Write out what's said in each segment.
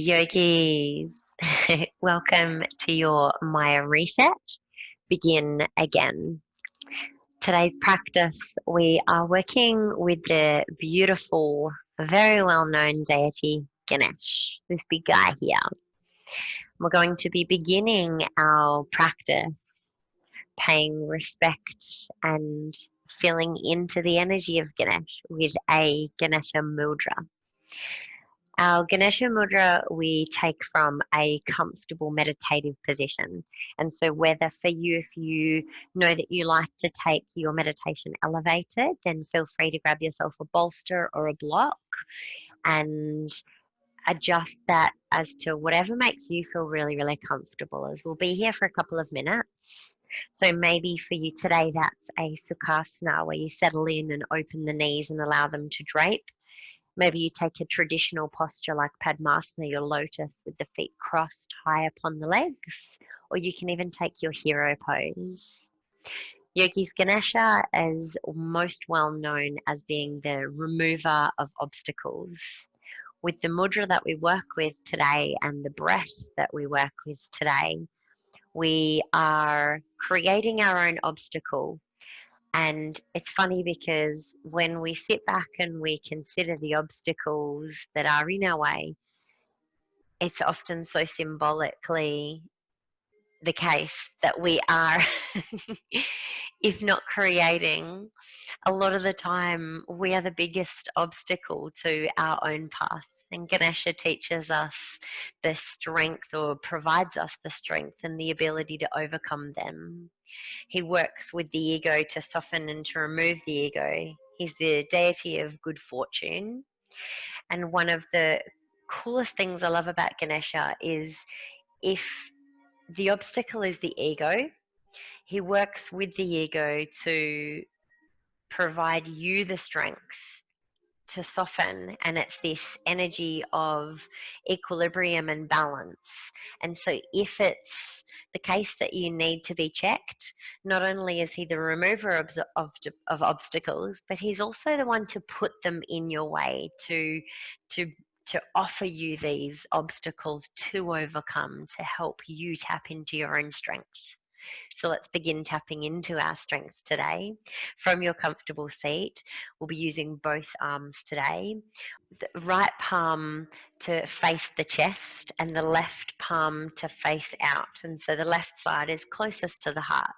Yogis, welcome to your Maya Reset. Begin again. Today's practice, we are working with the beautiful, very well known deity Ganesh, this big guy here. We're going to be beginning our practice paying respect and feeling into the energy of Ganesh with a Ganesha Mudra. Our Ganesha Mudra we take from a comfortable meditative position. And so, whether for you, if you know that you like to take your meditation elevated, then feel free to grab yourself a bolster or a block and adjust that as to whatever makes you feel really, really comfortable. As we'll be here for a couple of minutes. So, maybe for you today, that's a Sukhasana where you settle in and open the knees and allow them to drape. Maybe you take a traditional posture like Padmasana, your lotus, with the feet crossed high upon the legs, or you can even take your hero pose. Yogis, Ganesha is most well known as being the remover of obstacles. With the mudra that we work with today and the breath that we work with today, we are creating our own obstacle. And it's funny because when we sit back and we consider the obstacles that are in our way, it's often so symbolically the case that we are, if not creating, a lot of the time we are the biggest obstacle to our own path. And Ganesha teaches us the strength or provides us the strength and the ability to overcome them. He works with the ego to soften and to remove the ego. He's the deity of good fortune. And one of the coolest things I love about Ganesha is if the obstacle is the ego, he works with the ego to provide you the strength to soften, and it's this energy of equilibrium and balance. And so if it's the case that you need to be checked, not only is he the remover of obstacles, but he's also the one to put them in your way, to offer you these obstacles to overcome, to help you tap into your own strength. So let's begin tapping into our strength today. From your comfortable seat, we'll be using both arms today. The right palm to face the chest and the left palm to face out. And so the left side is closest to the heart,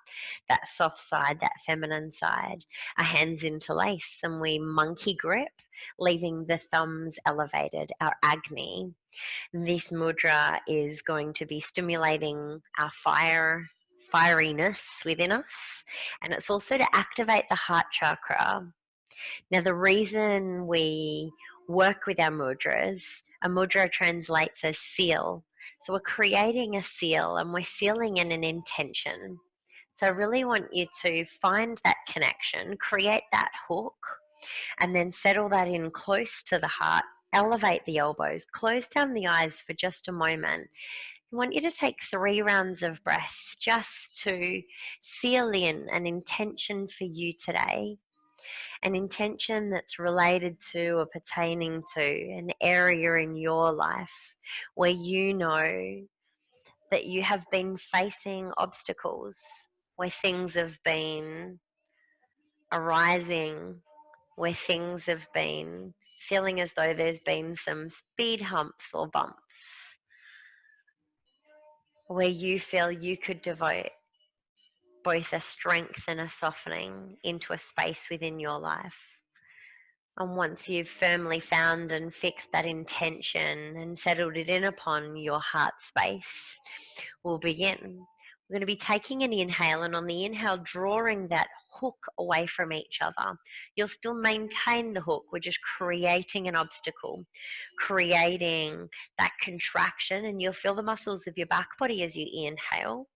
that soft side, that feminine side. Our hands interlace and we monkey grip, leaving the thumbs elevated, our Agni. This mudra is going to be stimulating our fieriness within us, and it's also to activate the heart chakra. Now, the reason we work with our mudras, a mudra translates as seal. So we're creating a seal and we're sealing in an intention. So I really want you to find that connection, create that hook, and then settle that in close to the heart. Elevate the elbows, close down the eyes for just a moment. I want you to take 3 rounds of breath just to seal in an intention for you today, an intention that's related to or pertaining to an area in your life where you know that you have been facing obstacles, where things have been arising, where things have been feeling as though there's been some speed humps or bumps, where you feel you could devote both a strength and a softening into a space within your life. And once you've firmly found and fixed that intention and settled it in upon your heart space, we'll begin. We're going to be taking an inhale, and on the inhale, drawing that hook away from each other. You'll still maintain the hook. We're just creating an obstacle, creating that contraction, and you'll feel the muscles of your back body as you inhale.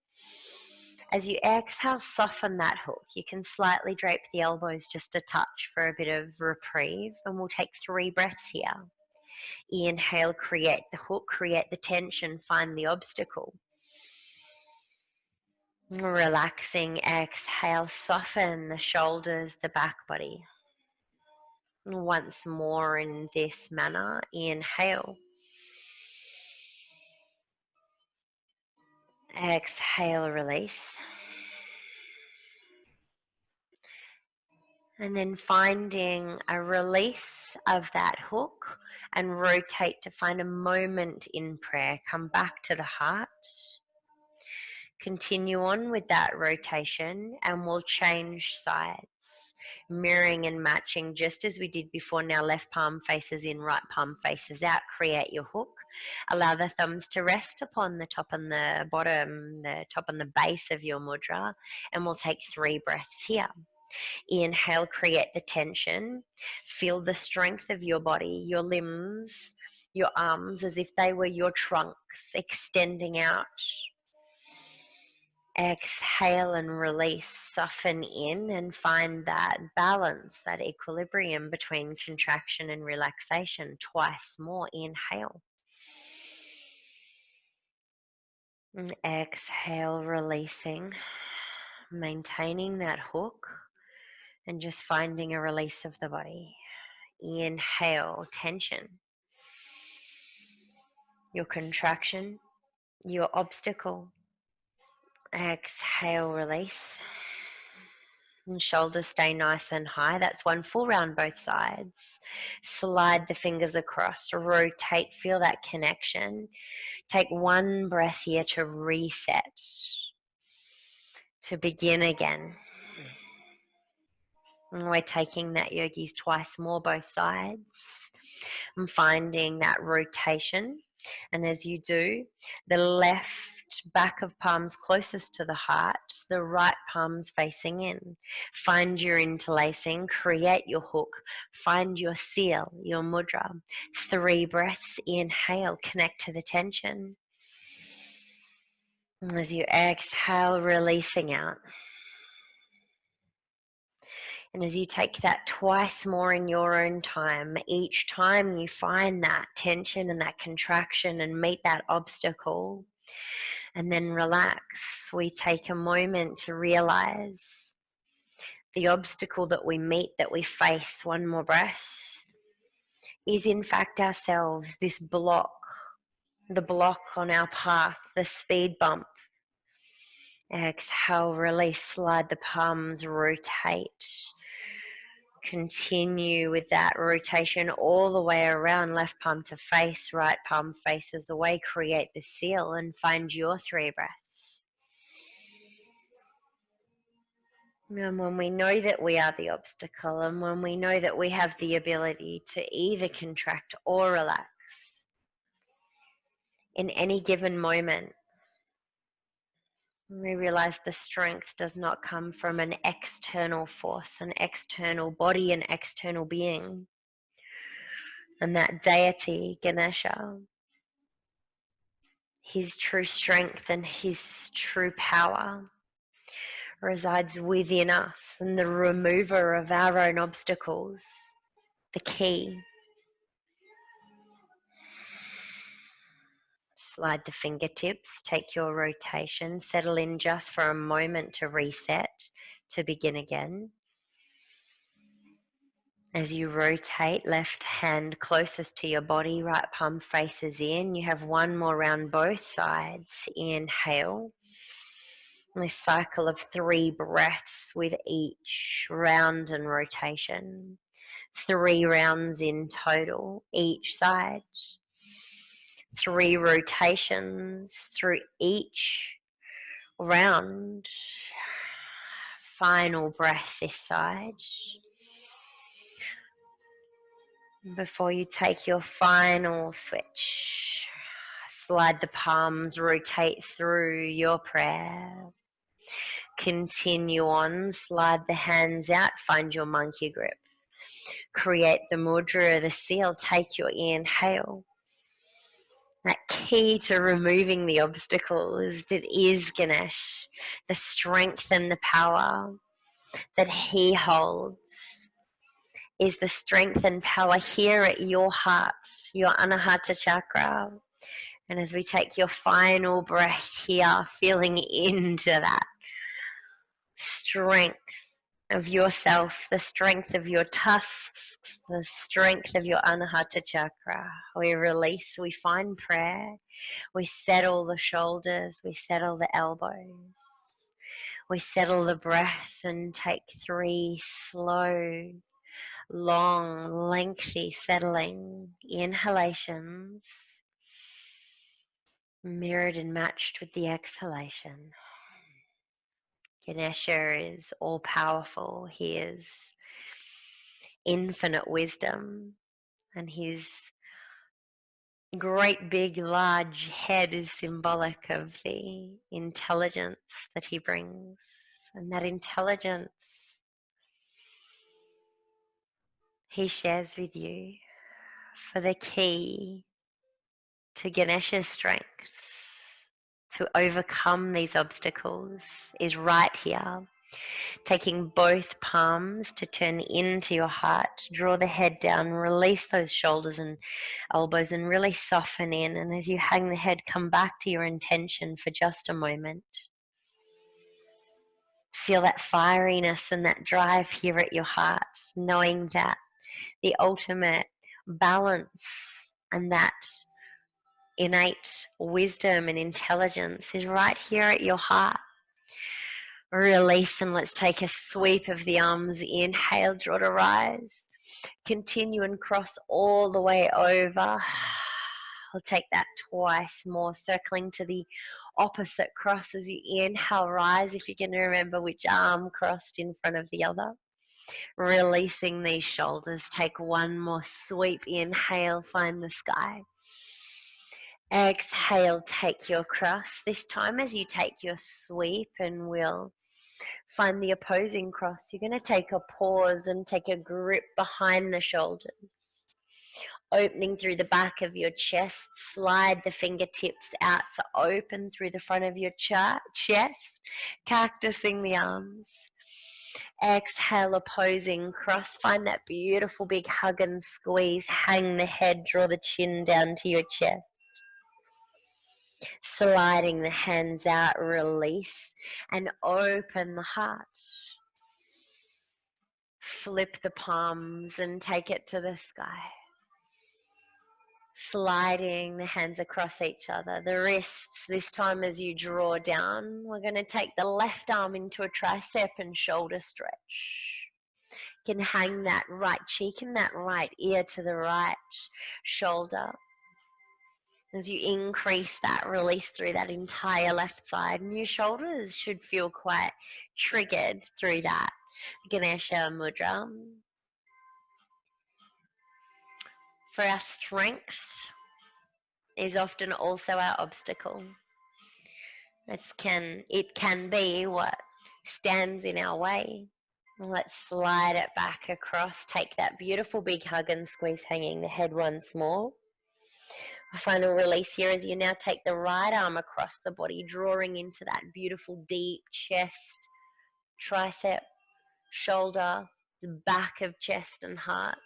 As you exhale, soften that hook. You can slightly drape the elbows just a touch for a bit of reprieve, and we'll take 3 breaths here. Inhale, create the hook, create the tension, find the obstacle. Relaxing, exhale, soften the shoulders, the back body. Once more in this manner, inhale. Exhale, release. And then finding a release of that hook and rotate to find a moment in prayer. Come back to the heart. Continue on with that rotation and we'll change sides, mirroring and matching just as we did before. Now left palm faces in, right palm faces out. Create your hook. Allow the thumbs to rest upon the top and the bottom, the top and the base of your mudra, and we'll take 3 breaths here. Inhale, create the tension. Feel the strength of your body, your limbs, your arms as if they were your trunks extending out. Exhale and release, soften in and find that balance, that equilibrium between contraction and relaxation. Twice more. Inhale. And exhale, releasing, maintaining that hook and just finding a release of the body. Inhale, tension, your contraction, your obstacle. Exhale, release. And shoulders stay nice and high. That's 1 full round both sides. Slide the fingers across, rotate, feel that connection. Take 1 breath here to reset, to begin again. And we're taking that yogis twice more, both sides. And finding that rotation. And as you do, the left back of palms closest to the heart, the right palms facing in. Find your interlacing, create your hook, find your seal, your mudra. 3 breaths, inhale, connect to the tension. And as you exhale, releasing out. And as you take that twice more in your own time, each time you find that tension and that contraction and meet that obstacle, and then relax, we take a moment to realize the obstacle that we meet, that we face, 1 more breath, is in fact ourselves, this block, the block on our path, the speed bump. Exhale, release, slide the palms, rotate. Continue with that rotation all the way around, left palm to face, right palm faces away. Create the seal and find your 3 breaths. And when we know that we are the obstacle, and when we know that we have the ability to either contract or relax in any given moment, we realize the strength does not come from an external force, an external body, an external being. And that deity, Ganesha, his true strength and his true power resides within us, and the remover of our own obstacles, the key. Slide the fingertips, take your rotation, settle in just for a moment to reset, to begin again. As you rotate, left hand closest to your body, right palm faces in. You have 1 more round both sides. Inhale. And this cycle of 3 breaths with each round and rotation. 3 rounds in total, each side. 3 rotations through each round. Final breath this side. Before you take your final switch, slide the palms, rotate through your prayer. Continue on, slide the hands out, find your monkey grip. Create the mudra, the seal, take your inhale. That key to removing the obstacles that is Ganesh, the strength and the power that he holds, is the strength and power here at your heart, your Anahata chakra. And as we take your final breath here, feeling into that strength of yourself, the strength of your tusks, the strength of your Anahata chakra, we release, we find prayer. We settle the shoulders, we settle the elbows. We settle the breath and take 3 slow, long, lengthy settling inhalations, mirrored and matched with the exhalation. Ganesha is all powerful. He is infinite wisdom, and his great big large head is symbolic of the intelligence that he brings. And that intelligence he shares with you for the key to Ganesha's strengths to overcome these obstacles is right here. Taking both palms to turn into your heart, draw the head down, release those shoulders and elbows and really soften in. And as you hang the head, come back to your intention for just a moment. Feel that fieriness and that drive here at your heart, knowing that the ultimate balance and that innate wisdom and intelligence is right here at your heart. Release, and let's take a sweep of the arms. Inhale, draw to rise. Continue and cross all the way over. We'll take that twice more, circling to the opposite cross as you inhale, rise. If you can remember which arm crossed in front of the other. Releasing these shoulders. Take one more sweep. Inhale, find the sky. Exhale, take your cross. This time as you take your sweep, and we'll find the opposing cross, you're going to take a pause and take a grip behind the shoulders. Opening through the back of your chest, slide the fingertips out to open through the front of your chest, cactusing the arms. Exhale, opposing cross. Find that beautiful big hug and squeeze. Hang the head, draw the chin down to your chest. Sliding the hands out, release and open the heart. Flip the palms and take it to the sky. Sliding the hands across each other. The wrists, this time as you draw down, we're going to take the left arm into a tricep and shoulder stretch. You can hang that right cheek and that right ear to the right shoulder. As you increase that release through that entire left side, and your shoulders should feel quite triggered through that Ganesha Mudra. For our strength is often also our obstacle. It can be what stands in our way. Let's slide it back across. Take that beautiful big hug and squeeze, hanging the head once more. A final release here as you now take the right arm across the body, drawing into that beautiful deep chest, tricep, shoulder, the back of chest and heart.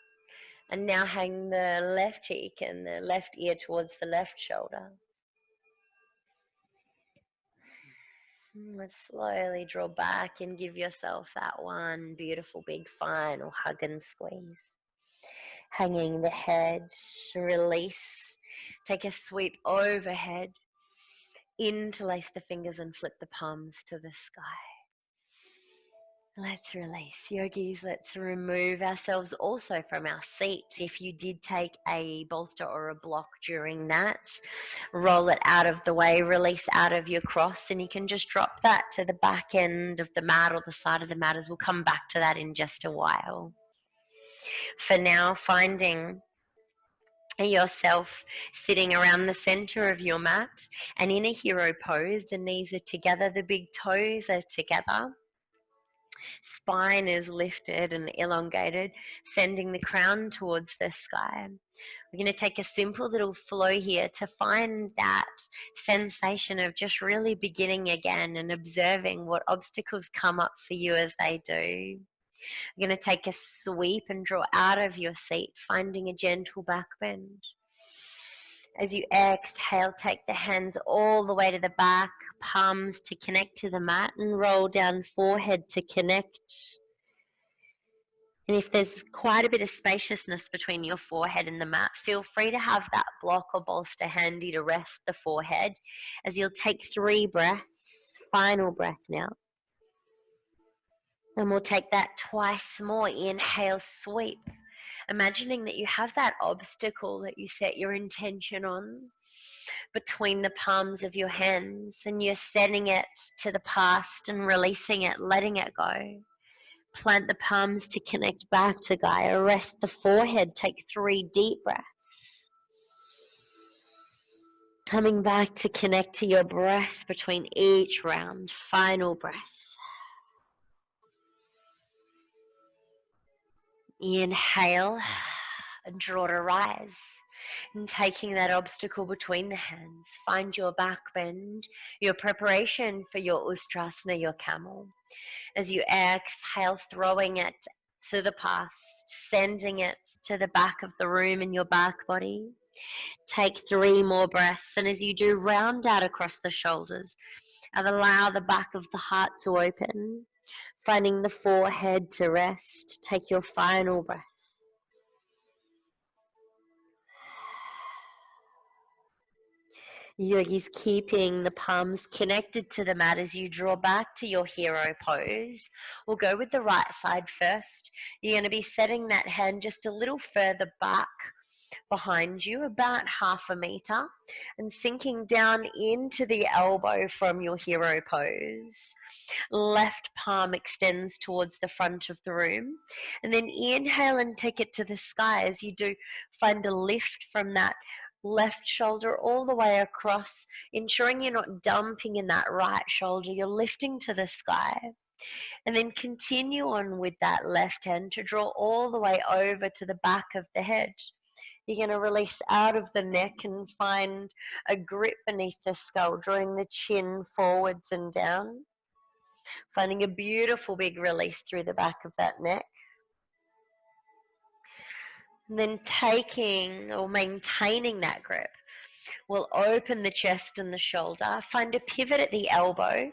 And now hang the left cheek and the left ear towards the left shoulder. Let's slowly draw back and give yourself that one beautiful big final hug and squeeze. Hanging the head, release. Take a sweep overhead. Interlace the fingers and flip the palms to the sky. Let's release, yogis. Let's remove ourselves also from our seat. If you did take a bolster or a block during that, roll it out of the way, release out of your cross, and you can just drop that to the back end of the mat or the side of the mat, as we'll come back to that in just a while. For now, finding yourself sitting around the center of your mat, and in a hero pose, the knees are together, the big toes are together. Spine is lifted and elongated, sending the crown towards the sky. We're going to take a simple little flow here to find that sensation of just really beginning again and observing what obstacles come up for you as they do. We're going to take a sweep and draw out of your seat, finding a gentle back bend. As you exhale, take the hands all the way to the back, palms to connect to the mat, and roll down forehead to connect. And if there's quite a bit of spaciousness between your forehead and the mat, feel free to have that block or bolster handy to rest the forehead as you'll take 3 breaths, final breath now. And we'll take that twice more. Inhale, sweep. Imagining that you have that obstacle that you set your intention on between the palms of your hands, and you're setting it to the past and releasing it, letting it go. Plant the palms to connect back to Gaia. Rest the forehead. Take 3 deep breaths. Coming back to connect to your breath between each round. Final breath. Inhale and draw to rise. And taking that obstacle between the hands, find your back bend, your preparation for your Ustrasana, your camel. As you exhale, throwing it to the past, sending it to the back of the room in your back body. Take 3 more breaths, and as you do, round out across the shoulders and allow the back of the heart to open, finding the forehead to rest. Take your final breath. Yogis, keeping the palms connected to the mat as you draw back to your hero pose. We'll go with the right side first. You're going to be setting that hand just a little further back behind you, about 1/2 meter, and sinking down into the elbow from your hero pose. Left palm extends towards the front of the room, and then inhale and take it to the sky. As you do, find a lift from that left shoulder all the way across, ensuring you're not dumping in that right shoulder. You're lifting to the sky. And then continue on with that left hand to draw all the way over to the back of the head. You're going to release out of the neck and find a grip beneath the skull, drawing the chin forwards and down. Finding a beautiful big release through the back of that neck. And then taking or maintaining that grip, we'll open the chest and the shoulder, find a pivot at the elbow, and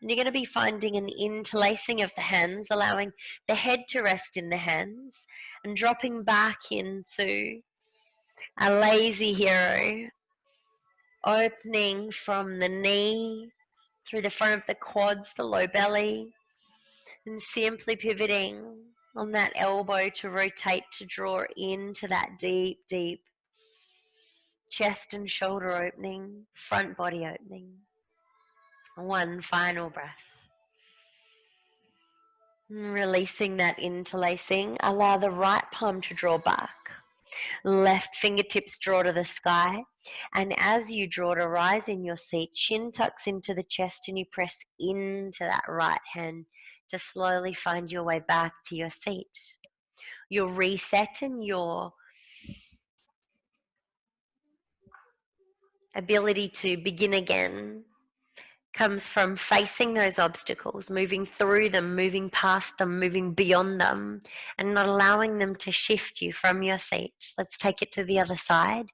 you're going to be finding an interlacing of the hands, allowing the head to rest in the hands, and dropping back into a lazy hero, opening from the knee, through the front of the quads, the low belly, and simply pivoting on that elbow to rotate to draw into that deep, deep chest and shoulder opening, front body opening. One final breath. Releasing that interlacing, allow the right palm to draw back. Left fingertips draw to the sky, and as you draw to rise in your seat, chin tucks into the chest and you press into that right hand to slowly find your way back to your seat. Your reset and your ability to begin again comes from facing those obstacles, moving through them, moving past them, moving beyond them, and not allowing them to shift you from your seat. Let's take it to the other side.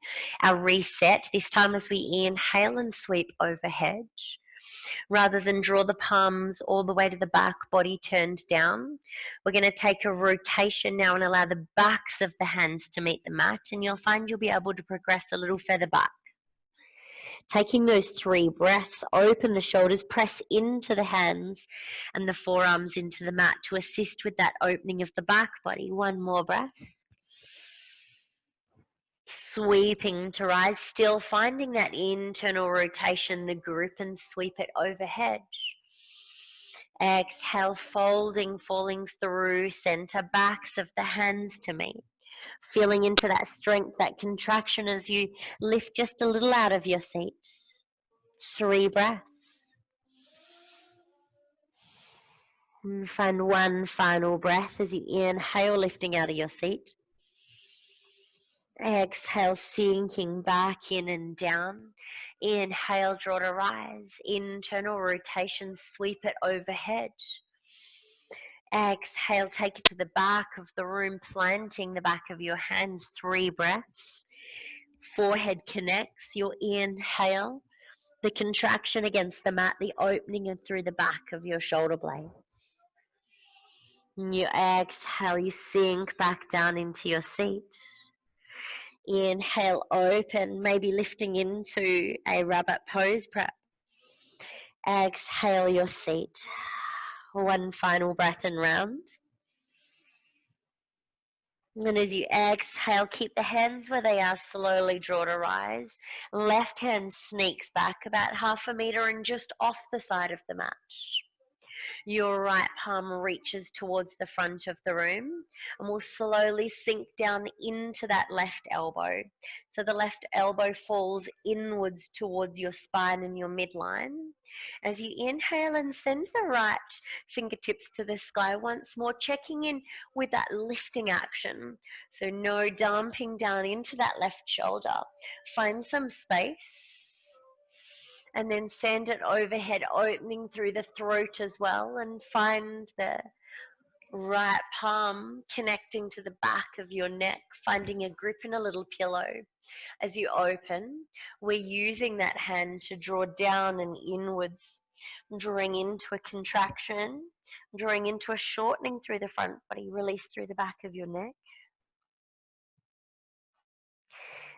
Our reset, this time as we inhale and sweep overhead. Rather than draw the palms all the way to the back, body turned down, we're going to take a rotation now and allow the backs of the hands to meet the mat, and you'll find you'll be able to progress a little further back. Taking those 3 breaths, open the shoulders, press into the hands and the forearms into the mat to assist with that opening of the back body. One more breath. Sweeping to rise, still finding that internal rotation, the grip, and sweep it overhead. Exhale, folding, falling through center, backs of the hands to meet. Feeling into that strength, that contraction as you lift just a little out of your seat. 3 breaths. And find one final breath as you inhale, lifting out of your seat. Exhale, sinking back in and down. Inhale, draw to rise. Internal rotation, sweep it overhead. Exhale, take it to the back of the room, planting the back of your hands. 3 breaths. Forehead connects. Your inhale, the contraction against the mat, the opening and through the back of your shoulder blades. And you exhale, you sink back down into your seat. Inhale, open, maybe lifting into a rabbit pose prep. Exhale your seat. One final breath and round. And as you exhale, keep the hands where they are, slowly draw to rise. Left hand sneaks back about 1/2 meter and just off the side of the mat. Your right palm reaches towards the front of the room and will slowly sink down into that left elbow. So the left elbow falls inwards towards your spine and your midline. As you inhale and send the right fingertips to the sky once more, checking in with that lifting action. So no dumping down into that left shoulder. Find some space. And then send it overhead, opening through the throat as well, and find the right palm connecting to the back of your neck, finding a grip in a little pillow. As you open, we're using that hand to draw down and inwards, drawing into a contraction, drawing into a shortening through the front body, release through the back of your neck.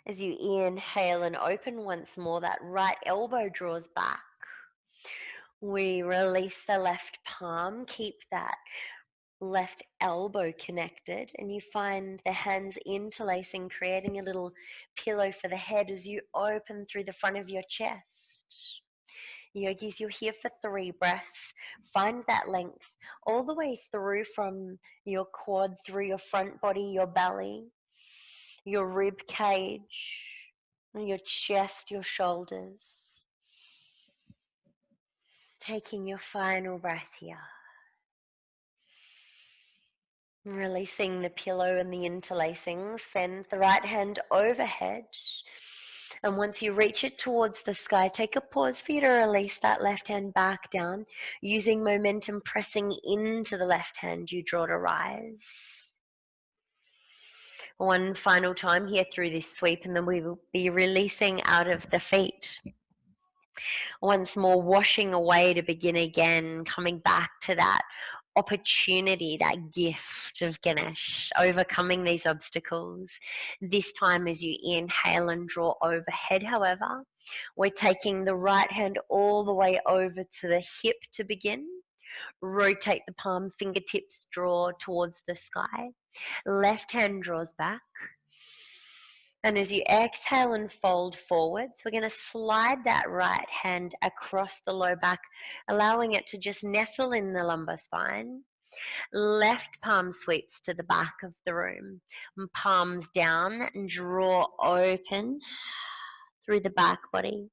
As you inhale and open once more, that right elbow draws back. We release the left palm, keep that left elbow connected, and you find the hands interlacing, creating a little pillow for the head as you open through the front of your chest. Yogis, you're here for 3 breaths. Find that length all the way through from your quad, through your front body, your belly, your rib cage, your chest, your shoulders. Taking your final breath here. Releasing the pillow and the interlacing, send the right hand overhead. And once you reach it towards the sky, take a pause for you to release that left hand back down. Using momentum, pressing into the left hand, you draw to rise. One final time here through this sweep, and then we will be releasing out of the feet. Once more, washing away to begin again, coming back to that opportunity, that gift of Ganesh, overcoming these obstacles. This time as you inhale and draw overhead, however, we're taking the right hand all the way over to the hip to begin. Rotate the palm, fingertips draw towards the sky. Left hand draws back. And as you exhale and fold forwards, we're going to slide that right hand across the low back, allowing it to just nestle in the lumbar spine. Left palm sweeps to the back of the room. Palms down and draw open through the back body.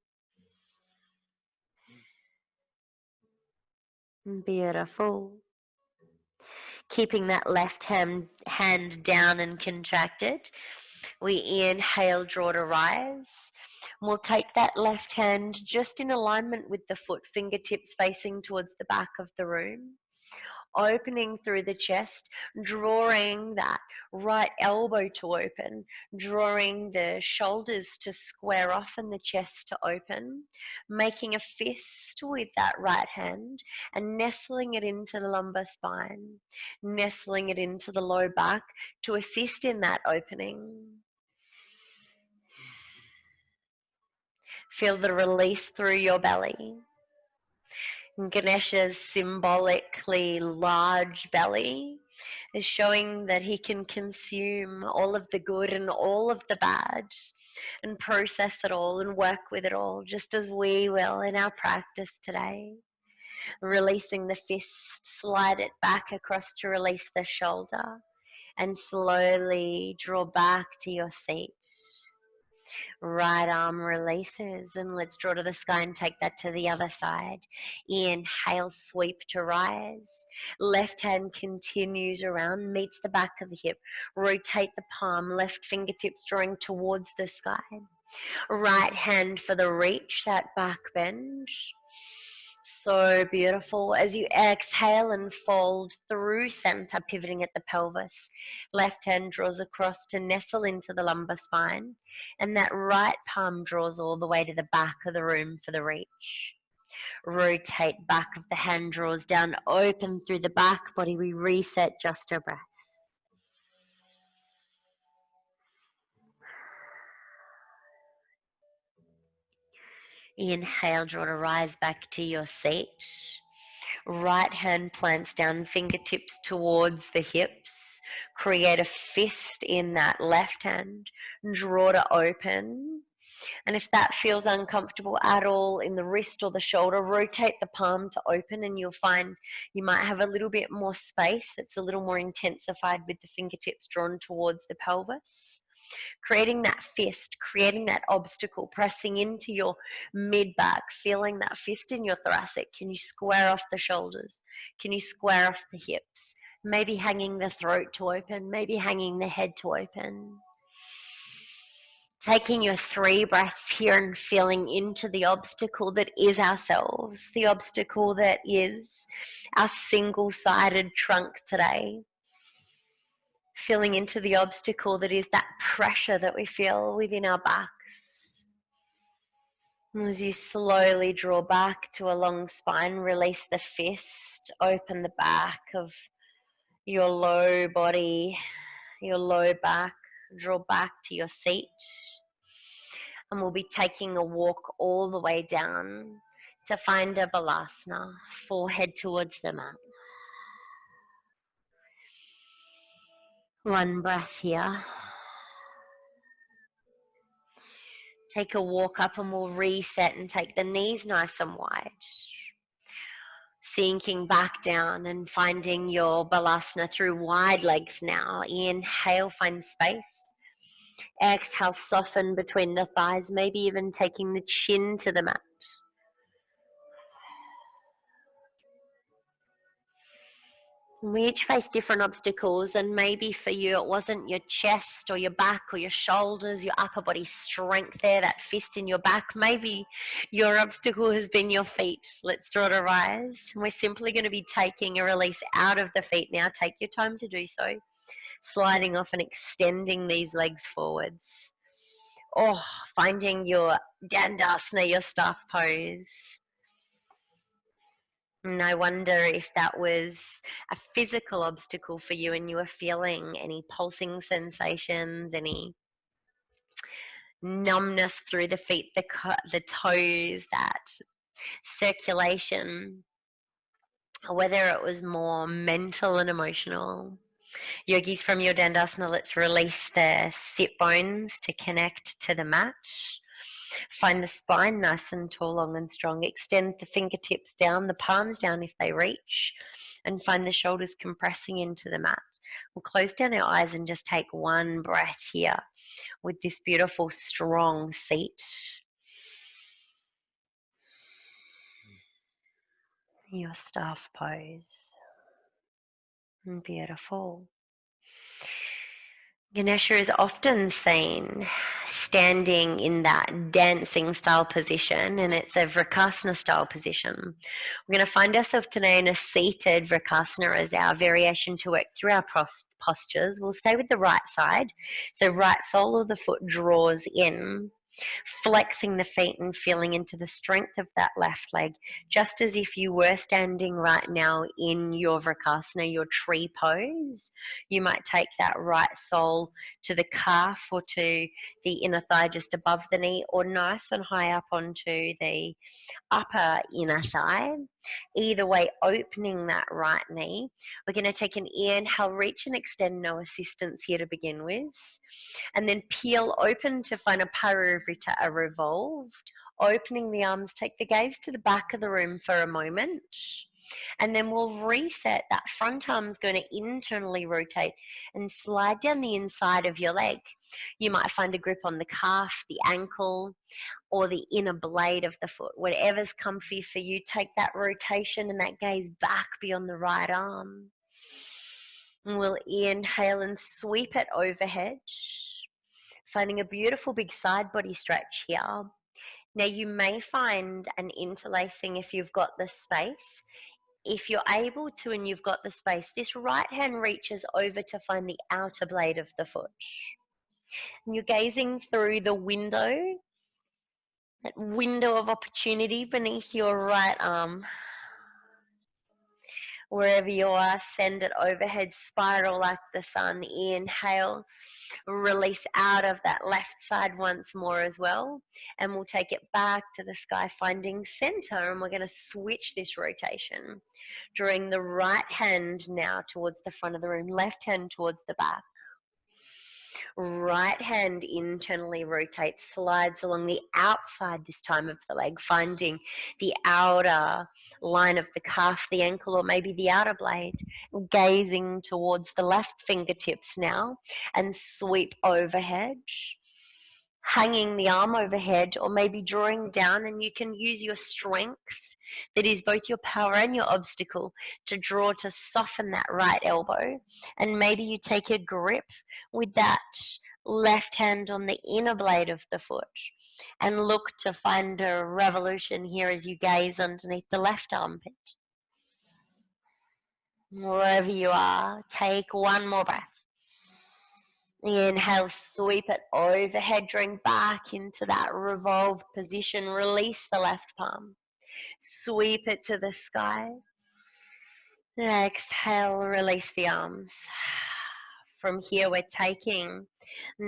Beautiful. Keeping that left hand down and contracted. We inhale, draw to rise. We'll take that left hand just in alignment with the foot, fingertips facing towards the back of the room. Opening through the chest, drawing that right elbow to open, drawing the shoulders to square off and the chest to open, making a fist with that right hand and nestling it into the lumbar spine, nestling it into the low back to assist in that opening. Feel the release through your belly. Ganesha's symbolically large belly is showing that he can consume all of the good and all of the bad and process it all and work with it all, just as we will in our practice today. Releasing the fist, slide it back across to release the shoulder and slowly draw back to your seat. Right arm releases, and let's draw to the sky and take that to the other side. Inhale, sweep to rise. Left hand continues around, meets the back of the hip. Rotate the palm, left fingertips drawing towards the sky. Right hand for the reach, that back bend. So beautiful. As you exhale and fold through center, pivoting at the pelvis. Left hand draws across to nestle into the lumbar spine. And that right palm draws all the way to the back of the room for the reach. Rotate back of the hand, draws down, open through the back body. We reset, just a breath. Inhale, draw to rise back to your seat. Right hand plants down, fingertips towards the hips. Create a fist in that left hand. Draw to open. And if that feels uncomfortable at all in the wrist or the shoulder, rotate the palm to open, and you'll find you might have a little bit more space. It's a little more intensified with the fingertips drawn towards the pelvis. Creating that fist, creating that obstacle, pressing into your mid back, feeling that fist in your thoracic. Can you square off the shoulders? Can you square off the hips? Maybe hanging the throat to open, maybe hanging the head to open. Taking your 3 breaths here and feeling into the obstacle that is ourselves, the obstacle that is our single-sided trunk today. Feeling into the obstacle that is that pressure that we feel within our backs. And as you slowly draw back to a long spine, release the fist, open the back of your low body, your low back, draw back to your seat. And we'll be taking a walk all the way down to find a balasana, forehead towards the mat. One breath here. Take a walk up and we'll reset and take the knees nice and wide. Sinking back down and finding your balasana through wide legs now. Inhale, find space. Exhale, soften between the thighs, maybe even taking the chin to the mat. We each face different obstacles, and maybe for you it wasn't your chest or your back or your shoulders, your upper body strength there, that fist in your back. Maybe your obstacle has been your feet. Let's draw to rise. And we're simply going to be taking a release out of the feet now. Take your time to do so. Sliding off and extending these legs forwards. Oh, finding your dandasana, your staff pose. And I wonder if that was a physical obstacle for you and you were feeling any pulsing sensations, any numbness through the feet, the toes, that circulation, or whether it was more mental and emotional. Yogis, from your dandasana, let's release the sit bones to connect to the mat. Find the spine nice and tall, long and strong. Extend the fingertips down, the palms down if they reach, and find the shoulders compressing into the mat. We'll close down our eyes and just take one breath here with this beautiful, strong seat. Your staff pose. Beautiful. Ganesha is often seen standing in that dancing style position, and it's a Vrikasana style position. We're going to find ourselves today in a seated Vrikasana as our variation to work through our postures. We'll stay with the right side. So right sole of the foot draws in, flexing the feet and feeling into the strength of that left leg, just as if you were standing right now in your Vrikasana, your tree pose. You might take that right sole to the calf or to the inner thigh just above the knee, or nice and high up onto the upper inner thigh. Either way, opening that right knee. We're going to take an inhale, reach and extend, no assistance here to begin with. And then peel open to find a Parivrita, a revolved. Opening the arms, take the gaze to the back of the room for a moment. And then we'll reset. That front arm's going to internally rotate and slide down the inside of your leg. You might find a grip on the calf, the ankle, or the inner blade of the foot. Whatever's comfy for you, take that rotation and that gaze back beyond the right arm. And we'll inhale and sweep it overhead, finding a beautiful big side body stretch here. Now you may find an interlacing if you've got the space. If you're able to and you've got the space, this right hand reaches over to find the outer blade of the foot. And you're gazing through the window That window of opportunity beneath your right arm. Wherever you are, send it overhead, spiral like the sun. Inhale, release out of that left side once more as well. And we'll take it back to the sky, finding center. And we're going to switch this rotation. Drawing the right hand now towards the front of the room, left hand towards the back. Right hand internally rotates, slides along the outside this time of the leg, finding the outer line of the calf, the ankle, or maybe the outer blade. Gazing towards the left fingertips now and sweep overhead. Hanging the arm overhead or maybe drawing down, and you can use your strength that is both your power and your obstacle to draw to soften that right elbow. And maybe you take a grip with that left hand on the inner blade of the foot and look to find a revolution here as you gaze underneath the left armpit. Wherever you are, take one more breath. Inhale, sweep it overhead, drawing back into that revolve position. Release the left palm. Sweep it to the sky. Exhale, release the arms. From here, we're taking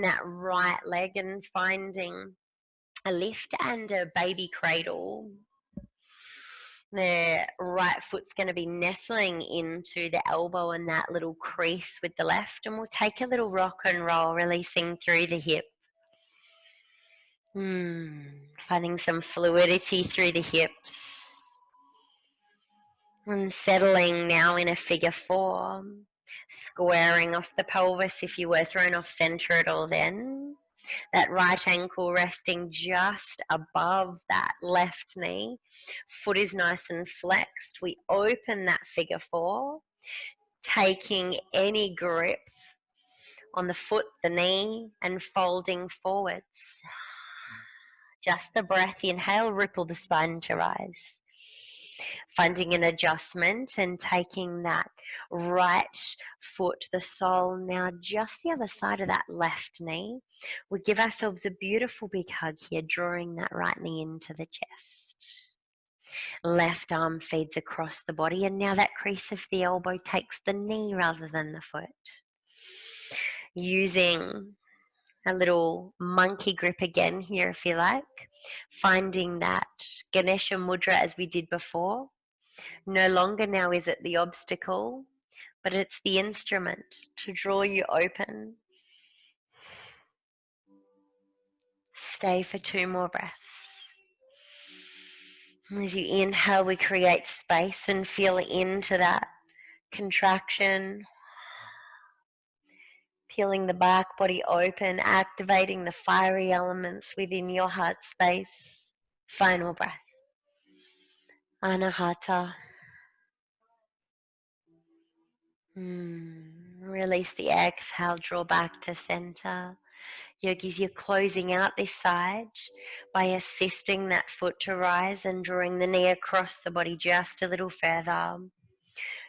that right leg and finding a lift and a baby cradle. The right foot's going to be nestling into the elbow and that little crease with the left, and we'll take a little rock and roll, releasing through the hip. Finding some fluidity through the hips. And settling now in a figure four. Squaring off the pelvis if you were thrown off center at all then. That right ankle resting just above that left knee. Foot is nice and flexed. We open that figure four, taking any grip on the foot, the knee, and folding forwards. Just the breath. Inhale, ripple the spine to rise. Finding an adjustment and taking that right foot, the sole, now just the other side of that left knee. We give ourselves a beautiful big hug here, drawing that right knee into the chest. Left arm feeds across the body, and now that crease of the elbow takes the knee rather than the foot. Using a little monkey grip again here if you like. Finding that Ganesha Mudra as we did before. No longer now is it the obstacle, but it's the instrument to draw you open. Stay for 2 more breaths. As you inhale, we create space and feel into that contraction. Peeling the back body open, activating the fiery elements within your heart space. Final breath. Anahata. Release the exhale, draw back to center. Yogis, you're closing out this side by assisting that foot to rise and drawing the knee across the body just a little further.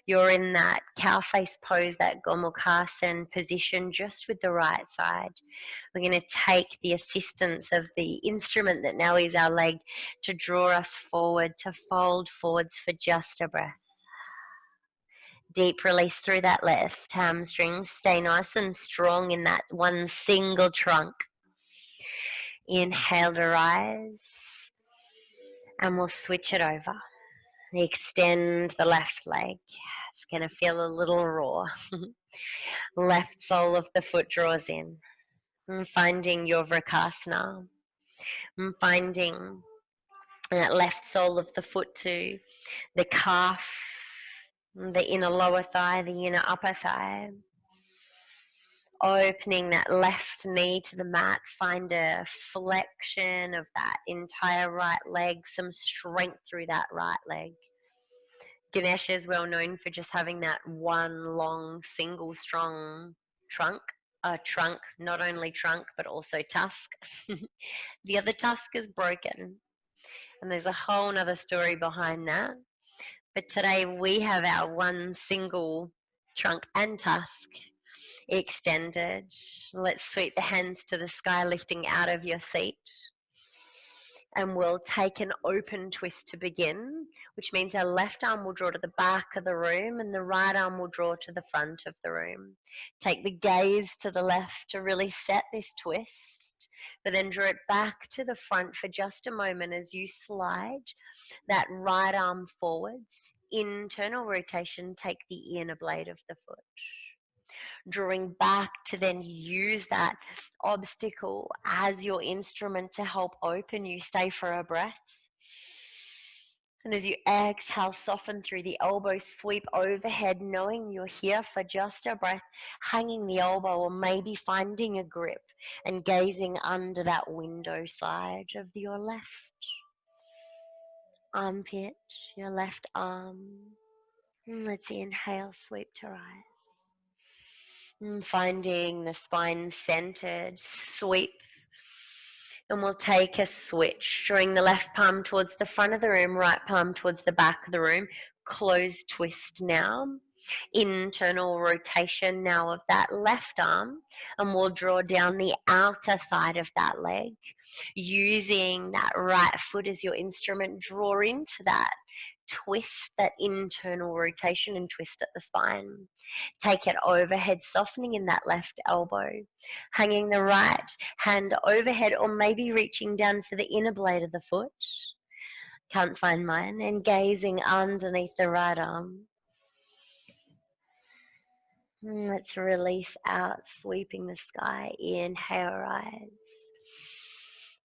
You're in that cow face pose, that Gomukhasana position, just with the right side. We're going to take the assistance of the instrument that now is our leg to draw us forward, to fold forwards for just a breath. Deep release through that left hamstring. Stay nice and strong in that one single trunk. Inhale to rise. And we'll switch it over. Extend the left leg. It's going to feel a little raw. Left sole of the foot draws in. And finding your Vrikasana. And finding that left sole of the foot to the calf, the inner lower thigh, the inner upper thigh. Opening that left knee to the mat. Find a flexion of that entire right leg, some strength through that right leg. Ganesh is well known for just having that one long, single, strong trunk. A trunk, not only trunk, but also tusk. The other tusk is broken. And there's a whole nother story behind that. But today we have our one single trunk and tusk extended. Let's sweep the hands to the sky, lifting out of your seat. And we'll take an open twist to begin, which means our left arm will draw to the back of the room and the right arm will draw to the front of the room. Take the gaze to the left to really set this twist, but then draw it back to the front for just a moment as you slide that right arm forwards. Internal rotation, take the inner blade of the foot. Drawing back to then use that obstacle as your instrument to help open you. Stay for a breath. And as you exhale, soften through the elbow, sweep overhead, knowing you're here for just a breath, hanging the elbow or maybe finding a grip and gazing under that window side of your left armpit, your left arm. And let's inhale, sweep to rise. And finding the spine centered, sweep. And we'll take a switch, drawing the left palm towards the front of the room, right palm towards the back of the room. Closed twist now. Internal rotation now of that left arm. And we'll draw down the outer side of that leg. Using that right foot as your instrument, draw into that twist, that internal rotation and twist at the spine. Take it overhead, softening in that left elbow, hanging the right hand overhead or maybe reaching down for the inner blade of the foot. Can't find mine. And gazing underneath the right arm. Let's release out, sweeping the sky. Inhale, rise.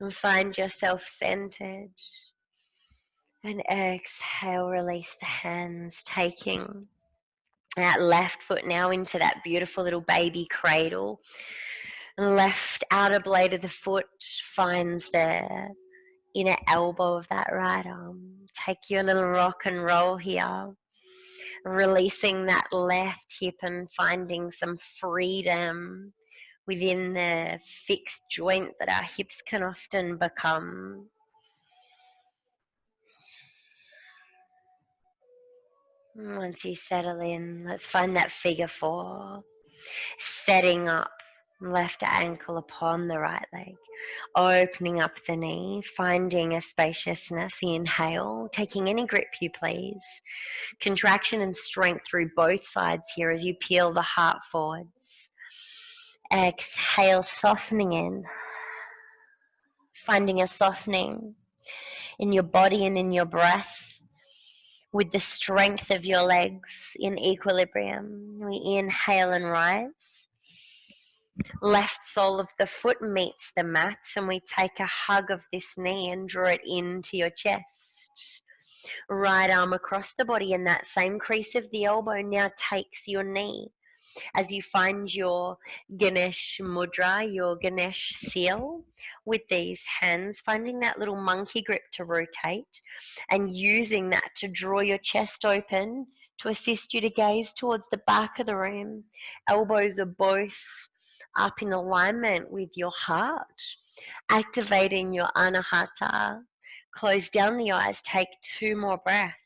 And find yourself centered. And exhale, release the hands, taking that left foot now into that beautiful little baby cradle. Left outer blade of the foot finds the inner elbow of that right arm. Take your little rock and roll here. Releasing that left hip and finding some freedom within the fixed joint that our hips can often become. Once you settle in, let's find that figure four. Setting up left ankle upon the right leg. Opening up the knee, finding a spaciousness. Inhale, taking any grip you please. Contraction and strength through both sides here as you peel the heart forwards. Exhale, softening in. Finding a softening in your body and in your breath. With the strength of your legs in equilibrium, we inhale and rise. Left sole of the foot meets the mat and we take a hug of this knee and draw it into your chest. Right arm across the body and that same crease of the elbow now takes your knee. As you find your Ganesha Mudra, your Ganesh seal, with these hands, finding that little monkey grip to rotate and using that to draw your chest open to assist you to gaze towards the back of the room. Elbows are both up in alignment with your heart, activating your anahata. Close down the eyes, take 2 more breaths.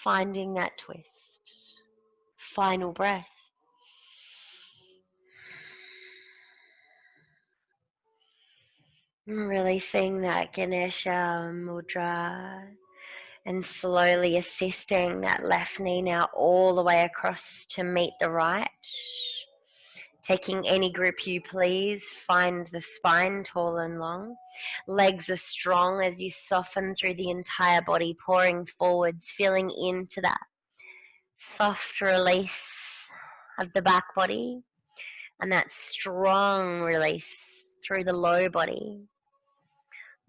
Finding that twist. Final breath. Releasing that Ganesha Mudra and slowly assisting that left knee now all the way across to meet the right. Taking any grip you please, find the spine tall and long. Legs are strong as you soften through the entire body, pouring forwards, feeling into that soft release of the back body and that strong release through the low body.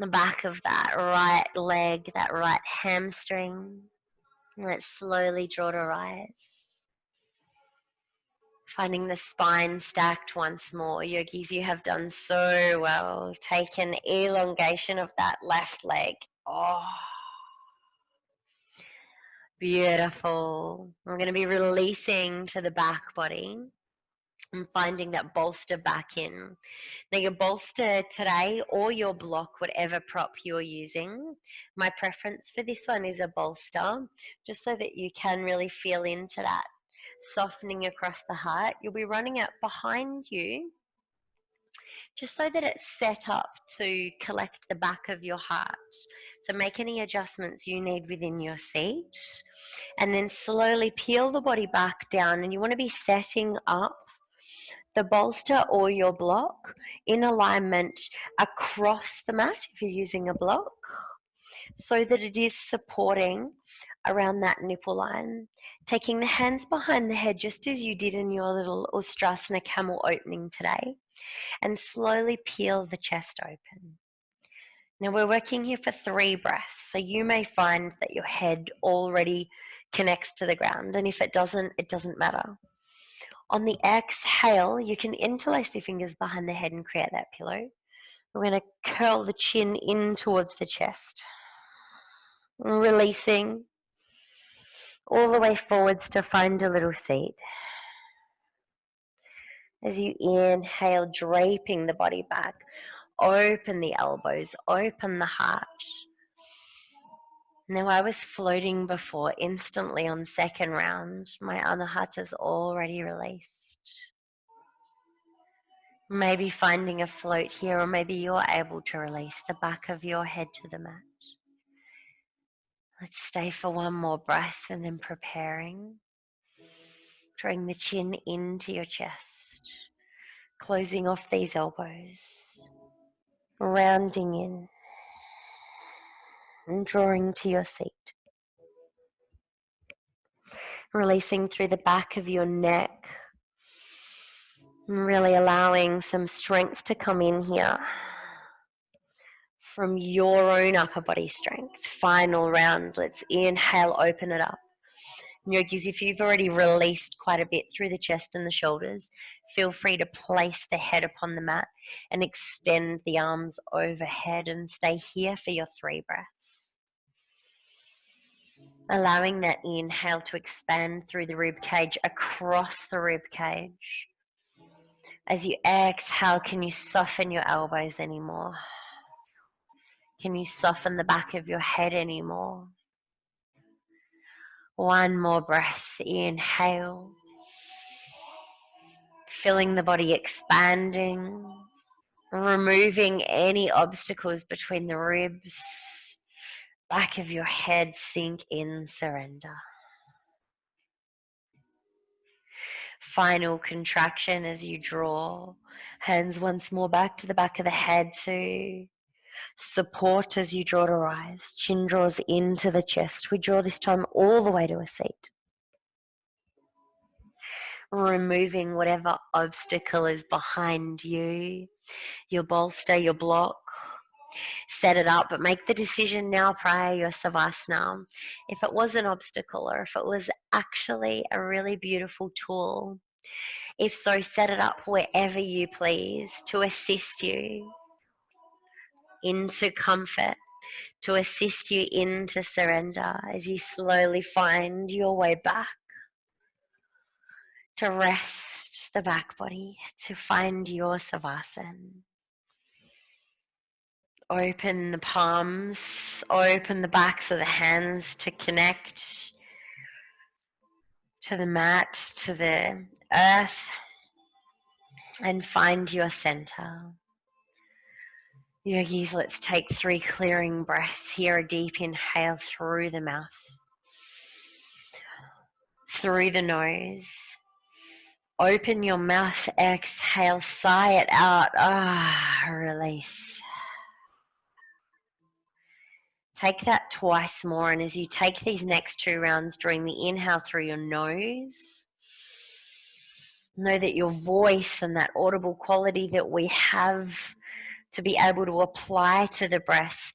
The back of that right leg, that right hamstring. Let's slowly draw to rise. Finding the spine stacked once more. Yogis, you have done so well. Take an elongation of that left leg. Oh, beautiful. We're going to be releasing to the back body and finding that bolster back in. Now your bolster today or your block, whatever prop you're using, my preference for this one is a bolster, just so that you can really feel into that softening across the heart. You'll be running it behind you, just so that it's set up to collect the back of your heart. So make any adjustments you need within your seat, and then slowly peel the body back down. And you want to be setting up the bolster or your block in alignment across the mat if you're using a block, so that it is supporting around that nipple line. Taking the hands behind the head just as you did in your little Ustrasana camel opening today, and slowly peel the chest open. Now we're working here for 3 breaths, so you may find that your head already connects to the ground, and if it doesn't matter. On the exhale, you can interlace the fingers behind the head and create that pillow. We're going to curl the chin in towards the chest, releasing all the way forwards to find a little seat. As you inhale, draping the body back, open the elbows, open the heart. Now I was floating before. Instantly on second round, my anahata is already released. Maybe finding a float here, or maybe you're able to release the back of your head to the mat. Let's stay for one more breath and then preparing. Drawing the chin into your chest, closing off these elbows, rounding in and drawing to your seat. Releasing through the back of your neck, and really allowing some strength to come in here from your own upper body strength. Final round, let's inhale, open it up. Yogis, if you've already released quite a bit through the chest and the shoulders, feel free to place the head upon the mat and extend the arms overhead and stay here for your 3 breaths. Allowing that inhale to expand through the rib cage, across the rib cage. As you exhale, can you soften your elbows anymore? Can you soften the back of your head anymore? One more breath, inhale. Feeling the body expanding, removing any obstacles between the ribs, back of your head, sink in, surrender. Final contraction as you draw, hands once more back to the back of the head to support as you draw to rise. Chin draws into the chest. We draw this time all the way to a seat. Removing whatever obstacle is behind you, your bolster, your block. Set it up, but make the decision now prior your savasana. If it was an obstacle or if it was actually a really beautiful tool, if so, set it up wherever you please to assist you into comfort, to assist you into surrender as you slowly find your way back to rest the back body, to find your savasana. Open the palms, open the backs of the hands to connect to the mat, to the earth, and find your center. Yogis, let's take 3 clearing breaths here. A deep inhale through the mouth, through the nose. Open your mouth, exhale, sigh it out. Release. Take that twice more, and as you take these next 2 rounds, drawing the inhale through your nose, know that your voice and that audible quality that we have to be able to apply to the breath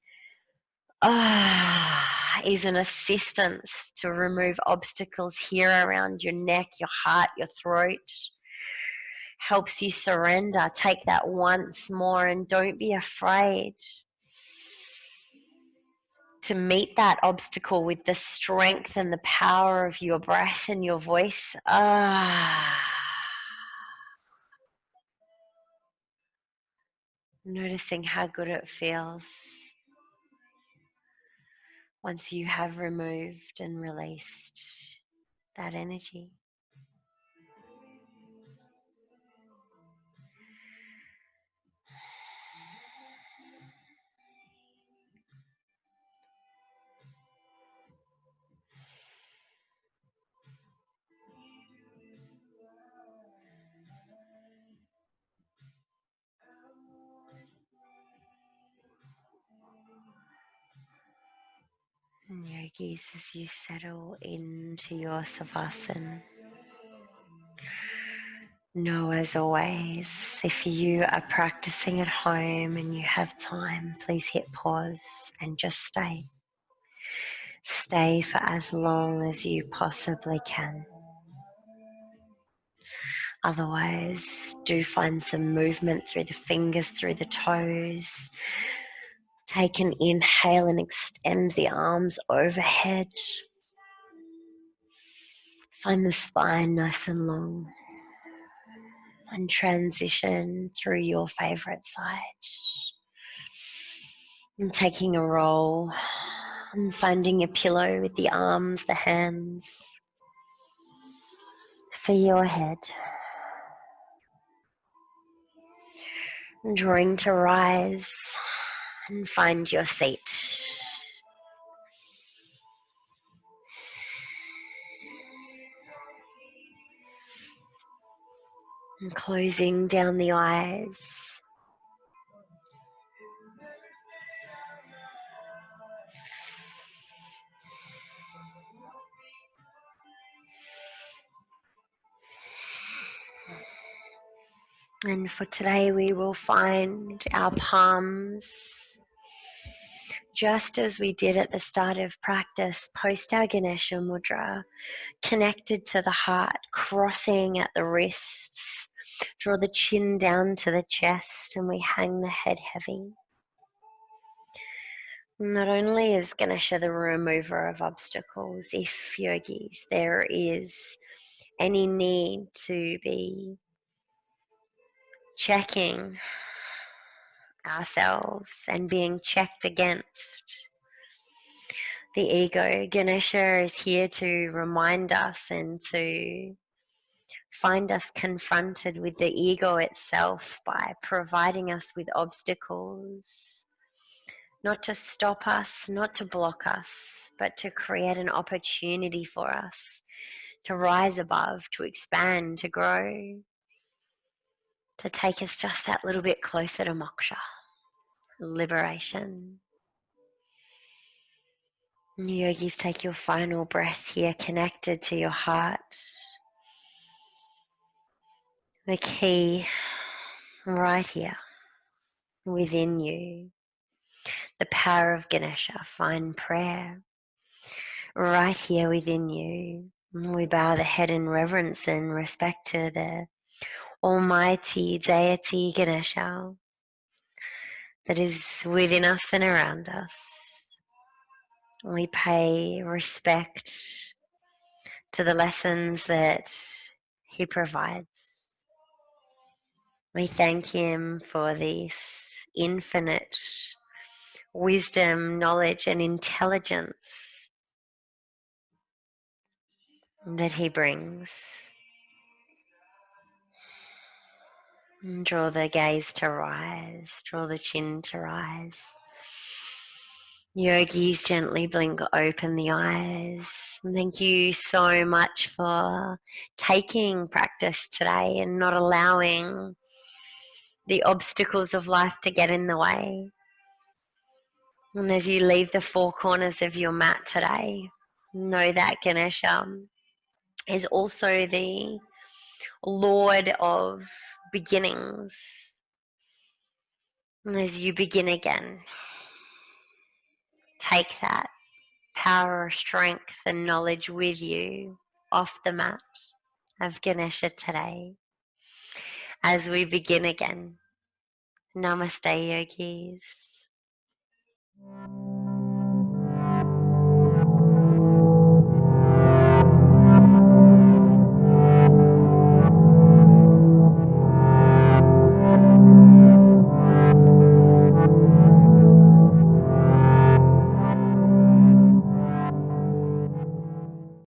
is an assistance to remove obstacles here around your neck, your heart, your throat. Helps you surrender. Take that once more, and don't be afraid to meet that obstacle with the strength and the power of your breath and your voice. Noticing how good it feels once you have removed and released that energy. And yogis, as you settle into your savasana, know as always, if you are practicing at home and you have time, please hit pause and just stay. Stay for as long as you possibly can. Otherwise, do find some movement through the fingers, through the toes. Take an inhale and extend the arms overhead. Find the spine nice and long. And transition through your favorite side. And taking a roll and finding a pillow with the arms, the hands for your head. And drawing to rise and find your seat. And closing down the eyes. And for today, we will find our palms, just as we did at the start of practice, post our Ganesha Mudra, connected to the heart, crossing at the wrists. Draw the chin down to the chest and we hang the head heavy. Not only is Ganesha the remover of obstacles, if yogis, there is any need to be checking ourselves and being checked against the ego, Ganesha is here to remind us and to find us confronted with the ego itself by providing us with obstacles, not to stop us, not to block us, but to create an opportunity for us to rise above, to expand, to grow, to take us just that little bit closer to moksha, liberation. Yogis, take your final breath here, connected to your heart. The key right here within you. The power of Ganesha, find prayer right here within you. We bow the head in reverence and respect to the almighty deity Ganesha that is within us and around us. We pay respect to the lessons that he provides. We thank him for this infinite wisdom, knowledge, and intelligence that he brings. And draw the gaze to rise, draw the chin to rise. Yogis, gently blink open the eyes. And thank you so much for taking practice today and not allowing the obstacles of life to get in the way. And as you leave the four corners of your mat today, know that Ganesha is also the Lord of beginnings. And as you begin again, take that power, strength, and knowledge with you off the mat of Ganesha today. As we begin again, Namaste, yogis.